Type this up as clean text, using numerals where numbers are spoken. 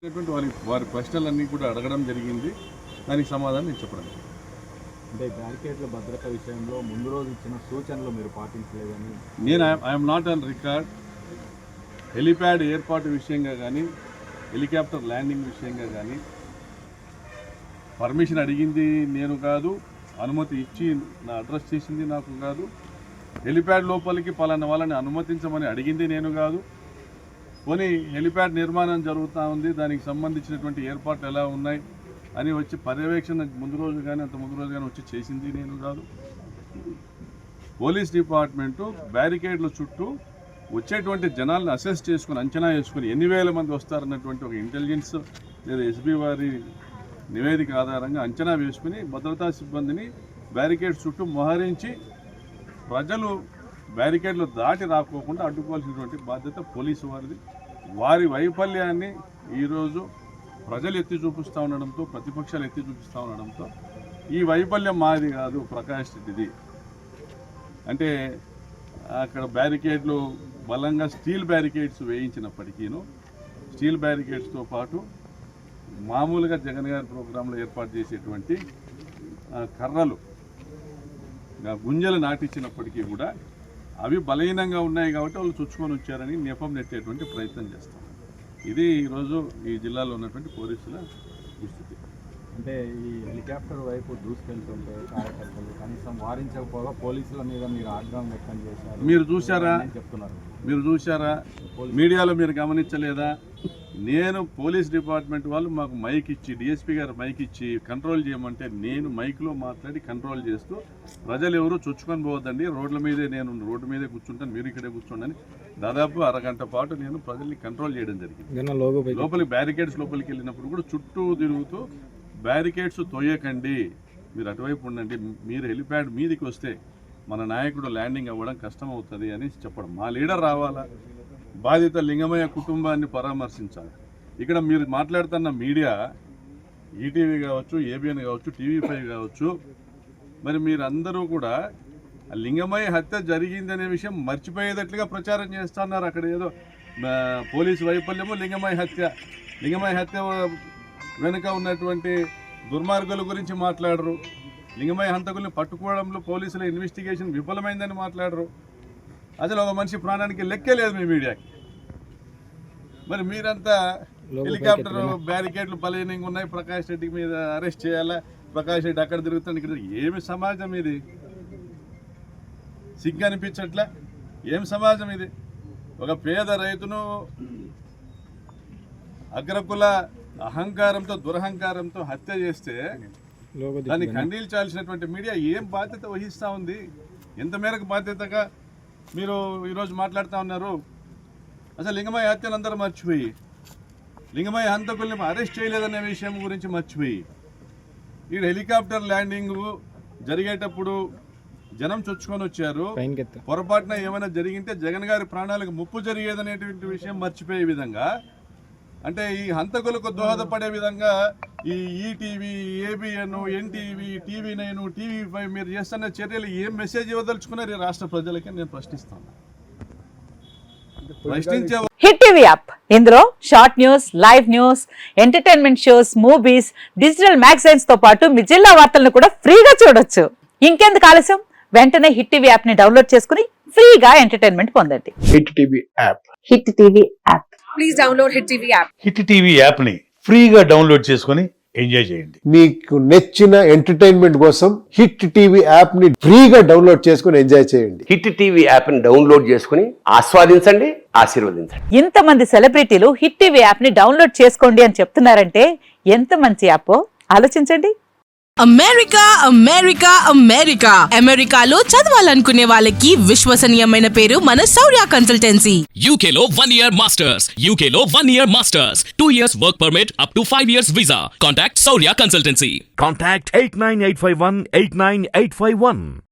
వారి ప్రశ్నలన్నీ కూడా అడగడం జరిగింది. దానికి సమాధానం నేను చెప్పడం. అంటే బ్యారికేడ్ల భద్రత విషయంలో ముందు రోజు ఇచ్చిన సూచనలు మీరు పాటించలేదని నేను I'm not on record. Helipad ఏర్పాటు విషయంగా కానీ, హెలికాప్టర్ ల్యాండింగ్ విషయంగా కానీ పర్మిషన్ అడిగింది నేను కాదు, అనుమతి ఇచ్చి నా అడ్రస్ చేసింది నాకు కాదు, హెలిప్యాడ్ లోపలికి పలానా వాళ్ళని అనుమతించమని అడిగింది నేను కాదు. పోనీ హెలిప్యాడ్ నిర్మాణం జరుగుతూ ఉంది, దానికి సంబంధించినటువంటి ఏర్పాట్లు ఎలా ఉన్నాయి అని వచ్చి పర్యవేక్షణ ముందు రోజు కానీ అంత ముందు రోజు కానీ వచ్చి చేసింది నేను కాదు. పోలీస్ డిపార్ట్మెంటు బ్యారికేడ్ల చుట్టూ వచ్చేటువంటి జనాలను అసెస్ చేసుకుని, అంచనా వేసుకుని ఎన్ని వేల మంది వస్తారన్నటువంటి ఒక ఇంటెలిజెన్స్ లేదా ఎస్బీ వారి నివేదిక ఆధారంగా అంచనా వేసుకుని భద్రతా సిబ్బందిని బ్యారికేడ్స్ చుట్టూ మోహరించి ప్రజలు బ్యారికేడ్లు దాటి రాకోకుండా అడ్డుకోవాల్సినటువంటి బాధ్యత పోలీసు వారిది. వారి వైఫల్యాన్ని ఈరోజు ప్రజలు ఎత్తి చూపిస్తూ ఉండడంతో, ప్రతిపక్షాలు ఎత్తి చూపిస్తూ ఉండడంతో ఈ వైఫల్యం మాది కాదు, ప్రకాష్ రెడ్డిది. అంటే అక్కడ బ్యారికేడ్లు బలంగా స్టీల్ బ్యారికేడ్స్ వేయించినప్పటికీను, స్టీల్ బ్యారికేడ్స్తో పాటు మామూలుగా జగన్ గారి ప్రోగ్రాంలో ఏర్పాటు చేసేటువంటి కర్రలు గుంజలు నాటించినప్పటికీ కూడా అవి బలహీనంగా ఉన్నాయి కాబట్టి వాళ్ళు చుచ్చుకొని వచ్చారని నెపం నెట్టేటువంటి ప్రయత్నం చేస్తాం. ఇది ఈరోజు ఈ జిల్లాలో ఉన్నటువంటి పోలీసుల దుస్థితి. అంటే ఈ హెలికాప్టర్ వైపు దూసుకెళ్తుంటే కార్యకర్తలు కనీసం వారించకపోగా పోలీసుల మీద మీరు ఆగ్రహం వ్యక్తం చేశారు. మీరు చూసారా? చెప్తున్నారు మీరు చూసారా? మీడియాలో మీరు గమనించలేదా? నేను పోలీస్ డిపార్ట్మెంట్ వాళ్ళు మాకు మైక్ ఇచ్చి, డిఎస్పీ గారు మైక్ ఇచ్చి కంట్రోల్ చేయమంటే నేను మైక్లో మాట్లాడి కంట్రోల్ చేస్తూ ప్రజలు ఎవరు చొచ్చుకొని పోవద్దండి, రోడ్ల మీదే నేను రోడ్డు మీదే కూర్చుంటాను, మీరు ఇక్కడే కూర్చోండి దాదాపు అరగంట పాటు నేను ప్రజల్ని కంట్రోల్ చేయడం జరిగింది. లోపలికి బ్యారికేడ్స్ లోపలికి వెళ్ళినప్పుడు కూడా చుట్టూ తిరుగుతూ బ్యారికేడ్స్ తోయకండి, మీరు అటువైపు ఉండండి, మీరు హెలిప్యాడ్ మీదికి వస్తే మన నాయకుడు ల్యాండింగ్ అవ్వడం కష్టం అవుతుంది అని చెప్పడం. మా లీడర్ రావాలా, బాధిత లింగమయ్య కుటుంబాన్ని పరామర్శించాలి. ఇక్కడ మీరు మాట్లాడుతున్న మీడియా ఈటీవీ కావచ్చు, ఏబిఎన్ కావచ్చు, టీవీ5 కావచ్చు, మరి మీరందరూ కూడా లింగమయ్య హత్య జరిగిందనే విషయం మర్చిపోయేటట్లుగా ప్రచారం చేస్తున్నారు. అక్కడ ఏదో పోలీసు వైఫల్యము, లింగమయ్య హత్య వెనుక ఉన్నటువంటి దుర్మార్గుల గురించి మాట్లాడరు. లింగమయ్య హంతకుల్ని పట్టుకోవడంలో పోలీసుల ఇన్వెస్టిగేషన్ విఫలమైందని మాట్లాడరు. అసలు ఒక మనిషి ప్రాణానికి లెక్కే లేదు మీ మీడియాకి. మరి మీరంతా హెలికాప్టర్ బ్యారికేడ్లు బలహీనంగా ఉన్నాయి, ప్రకాష్ రెడ్డి మీద అరెస్ట్ చేయాలా, ప్రకాష్ రెడ్డి అక్కడ తిరుగుతాడు, ఇక్కడ ఏమి సమాజం ఇది? సిగ్గు అనిపించట్లా? ఏం సమాజం ఇది? ఒక పేద రైతును అగ్రకుల అహంకారంతో, దురహంకారంతో హత్య చేస్తే దాన్ని ఖండించాల్సినటువంటి మీడియా ఏం బాధ్యత వహిస్తూ ఉంది? ఎంత మేరకు బాధ్యతగా మీరు ఈరోజు మాట్లాడుతూ ఉన్నారు? అసలు లింగమయ్య హత్యను అందరూ మర్చిపోయి, లింగమయ్య హంతకుల్ని అరెస్ట్ చేయలేదనే విషయం గురించి మర్చిపోయి, ఈ హెలికాప్టర్ ల్యాండింగ్ జరిగేటప్పుడు జనం చొచ్చుకొని వచ్చారు, పొరపాటున ఏమైనా జరిగింటే జగన్ గారి ప్రాణాలకు ముప్పు జరిగేదనేటువంటి విషయం మర్చిపోయే విధంగా, అంటే ఈ హంతకులకు దోహదపడే విధంగా ఈ ETV, ABN, NTV, TV9, TV5 మీరు చేస్తున్న చర్యలు ఏం మెసేజ్ ఇవ్వదలుచుకున్నారు ఈ రాష్ట్ర ప్రజలకి నేను ప్రశ్నిస్తాను. హిట్ టీవీ యాప్, ఇందులో short news, live news, entertainment shows, movies, digital magazines తో పాటు మీ జిల్లా వార్తలను కూడా ఫ్రీగా చూడొచ్చు. ఇంకెందుకు ఆలస్యం? వెంటనే హిట్ టీవీ యాప్ ని డౌన్లోడ్ చేసుకుని ఫ్రీగా ఎంటర్టైన్మెంట్ పొందండి. Hit TV app. Hit TV app. Please download hit TV app. Hit TV app ని ఫ్రీగా డౌన్లోడ్ చేసుకుని ఎంజాయ్ చేయండి. మీకు నచ్చిన ఎంటర్టైన్మెంట్ కోసం హిట్ టీవీ యాప్ ని ఫ్రీగా డౌన్లోడ్ చేసుకుని ఎంజాయ్ చేయండి. హిట్ టీవీ యాప్ ని డౌన్లోడ్ చేసుకుని ఆస్వాదించండి, ఆశీర్వదించండి. ఇంతమంది సెలబ్రిటీలు హిట్ టీవీ యాప్ ని డౌన్లోడ్ చేసుకోండి అని చెప్తున్నారంటే ఎంత మంచి యాప్ ఆలోచించండి. అమెరికా అమెరికా అమెరికా అమెరికాలో చదవాలనుకునే వాళ్ళకి విశ్వసనీయమైన పేరు మన శౌర్య కన్సల్టెన్సీ. UK లో 1 year masters, UK లో 1 year masters, 2 years work permit up to 5 years visa. Contact Saurya Consultancy. Contact 89851 89851.